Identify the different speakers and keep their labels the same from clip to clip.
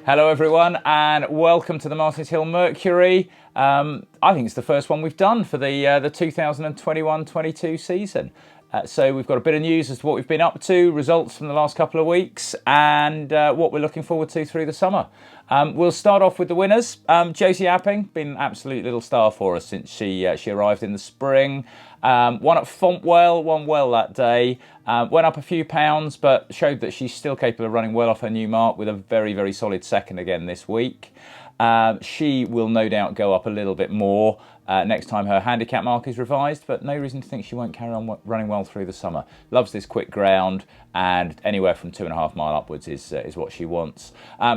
Speaker 1: Hello everyone and welcome to the Martins Hill Mercury. I think it's the first one we've done for the 2021-22 season. So we've got a bit of news as to what we've been up to, results from the last couple of weeks and what we're looking forward to through the summer. We'll start off with the winners. Josie Apping, been an absolute little star for us since she arrived in the spring. Won at Fontwell, won well that day. Went up a few pounds, but showed that she's still capable of running well off her new mark with a very, very solid second again this week. She will no doubt go up a little bit more next time her handicap mark is revised, but no reason to think she won't carry on running well through the summer. Loves this quick ground, and anywhere from 2.5 mile upwards is what she wants.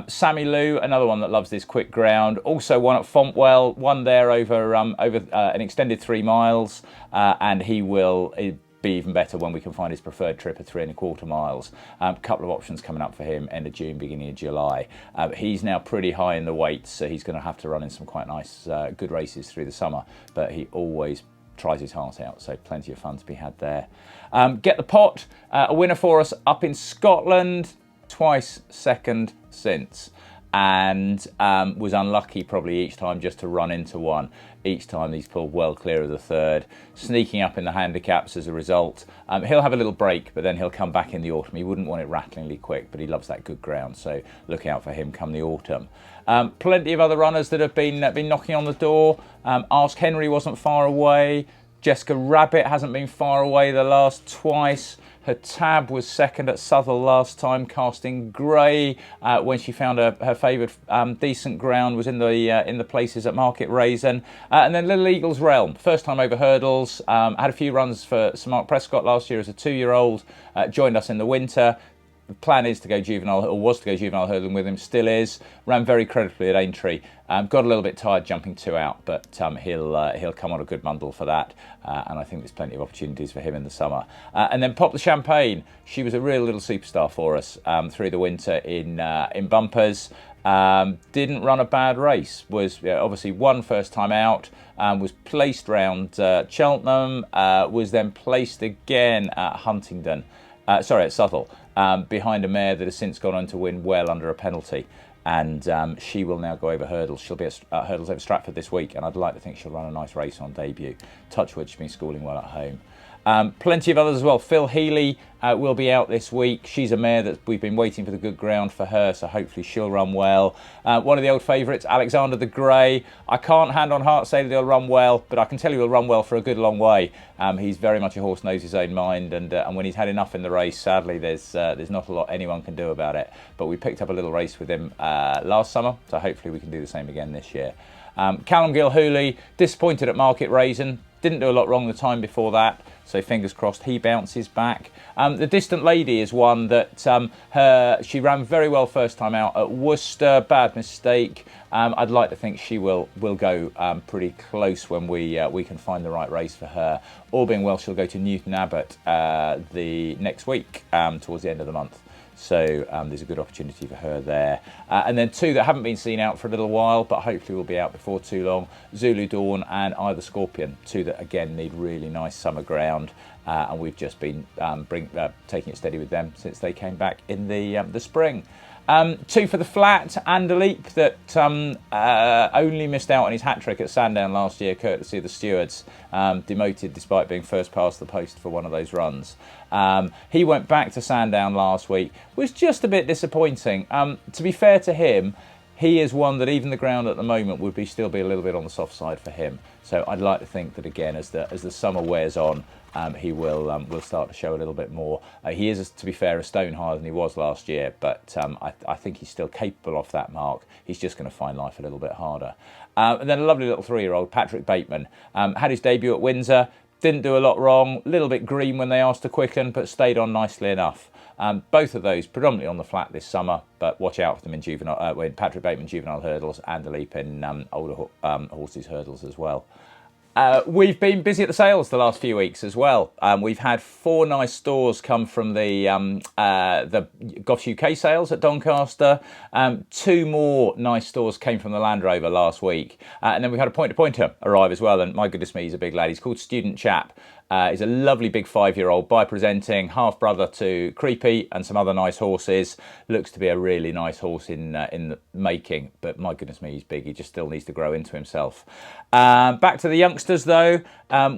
Speaker 1: Sammy Lou, another one that loves this quick ground, also won at Fontwell, won there over an extended 3 miles, and he will be even better when we can find his preferred trip of 3.25 miles. A couple of options coming up for him end of June, beginning of July. He's now pretty high in the weights, so he's going to have to run in some quite nice, good races through the summer, but he always tries his heart out, so plenty of fun to be had there. Get the Pot, a winner for us up in Scotland, twice second since, and was unlucky probably each time just to run into one. Each time he's pulled well clear of the third, sneaking up in the handicaps as a result. He'll have a little break, but then he'll come back in the autumn. He wouldn't want it rattlingly quick, but he loves that good ground, so look out for him come the autumn. Plenty of other runners that have been knocking on the door. Ask Henry wasn't far away. Jessica Rabbit hasn't been far away the last twice. Her Tab was second at Southwell last time, casting grey when she found her favoured decent ground was in the places at Market Raisin. And then Little Eagle's Realm, first time over hurdles. Had a few runs for Sir Mark Prescott last year as a 2-year-old. Joined us in the winter. The plan is to go juvenile, or was to go juvenile hurdling with him, still is. Ran very creditably at Aintree. Got a little bit tired jumping 2 out, but he'll come on a good bundle for that. And I think there's plenty of opportunities for him in the summer. And then Pop the Champagne. She was a real little superstar for us through the winter in bumpers. Didn't run a bad race. Was obviously won first time out. Was placed round Cheltenham. Was then placed again at Huntingdon. At Southwell. Behind a mare that has since gone on to win well under a penalty, and she will now go over hurdles. She'll be at hurdles over Stratford this week, and I'd like to think she'll run a nice race on debut. Touchwood, she's been schooling well at home. Plenty of others as well. Phil Healy will be out this week. She's a mare that we've been waiting for the good ground for her, so hopefully she'll run well. One of the old favourites, Alexander the Grey. I can't hand on heart say that he'll run well, but I can tell you he'll run well for a good long way. He's very much a horse knows his own mind, and when he's had enough in the race, sadly, there's not a lot anyone can do about it. But we picked up a little race with him last summer, so hopefully we can do the same again this year. Callum Gilhooly, disappointed at Market Raisin. Didn't do a lot wrong the time before that, so fingers crossed he bounces back. The Distant Lady is one that she ran very well first time out at Worcester. Bad mistake. I'd like to think she will go pretty close when we can find the right race for her. All being well, she'll go to Newton Abbot the next week towards the end of the month. So there's a good opportunity for her there. And then two that haven't been seen out for a little while, but hopefully will be out before too long. Zulu Dawn and Either Scorpion. Two that, again, need really nice summer ground. And we've just been taking it steady with them since they came back in the spring. Two for the flat, and a leap that only missed out on his hat-trick at Sandown last year, courtesy of the stewards. Demoted despite being first past the post for one of those runs. He went back to Sandown last week, was just a bit disappointing. To be fair to him, he is one that even the ground at the moment would still be a little bit on the soft side for him. So I'd like to think that, again, as the summer wears on, he will start to show a little bit more. He is, to be fair, a stone higher than he was last year, but I think he's still capable of that mark. He's just going to find life a little bit harder. And then a lovely little 3-year-old, Patrick Bateman, had his debut at Windsor. Didn't do a lot wrong. A little bit green when they asked to quicken, but stayed on nicely enough. Both of those predominantly on the flat this summer, but watch out for them in juvenile, when Patrick Bateman juvenile hurdles, and a leap in older horses hurdles as well. We've been busy at the sales the last few weeks as well. We've had 4 nice stores come from the Goffs UK sales at Doncaster. 2 more nice stores came from the Land Rover last week. And then we've had a point-to-pointer arrive as well. And my goodness me, he's a big lad. He's called Student Chap. He's a lovely big 5-year-old by presenting, half brother to Creepy and some other nice horses. Looks to be a really nice horse in the making, but my goodness me, he's big. He just still needs to grow into himself. Back to the youngsters though,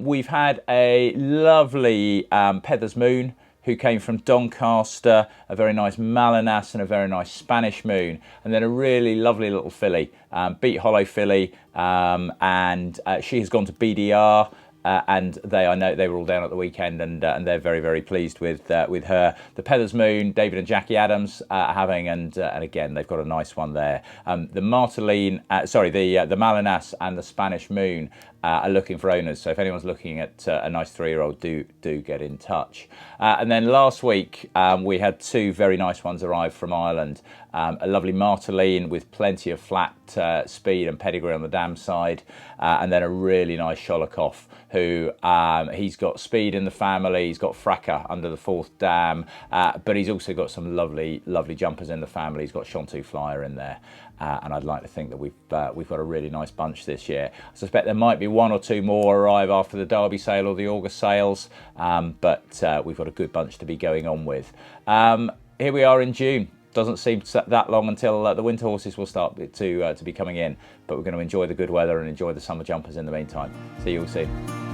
Speaker 1: we've had a lovely Peddler's Moon, who came from Doncaster, a very nice Malinas and a very nice Spanish Moon, and then a really lovely little filly, Beat Hollow filly, and she has gone to BDR. And I know they were all down at the weekend, and they're very, very pleased with her. The Peddler's Moon, David and Jackie Adams having, and again they've got a nice one there. The Marteline, the Malinas and the Spanish Moon are looking for owners. So if anyone's looking at a nice 3-year-old, do get in touch. And then last week we had 2 very nice ones arrive from Ireland. A lovely Marteline with plenty of flat speed and pedigree on the dam side, and then a really nice Sholokov, who he's got speed in the family. He's got Fracas under the 4th dam, but he's also got some lovely jumpers in the family. He's got Chantou Flyer in there, and I'd like to think that we've got a really nice bunch this year. I suspect there might be 1 or 2 more arrive after the Derby sale or the August sales, but we've got a good bunch to be going on with. Here we are in June. Doesn't seem that long until the winter horses will start to be coming in, but we're going to enjoy the good weather and enjoy the summer jumpers in the meantime. See you all soon.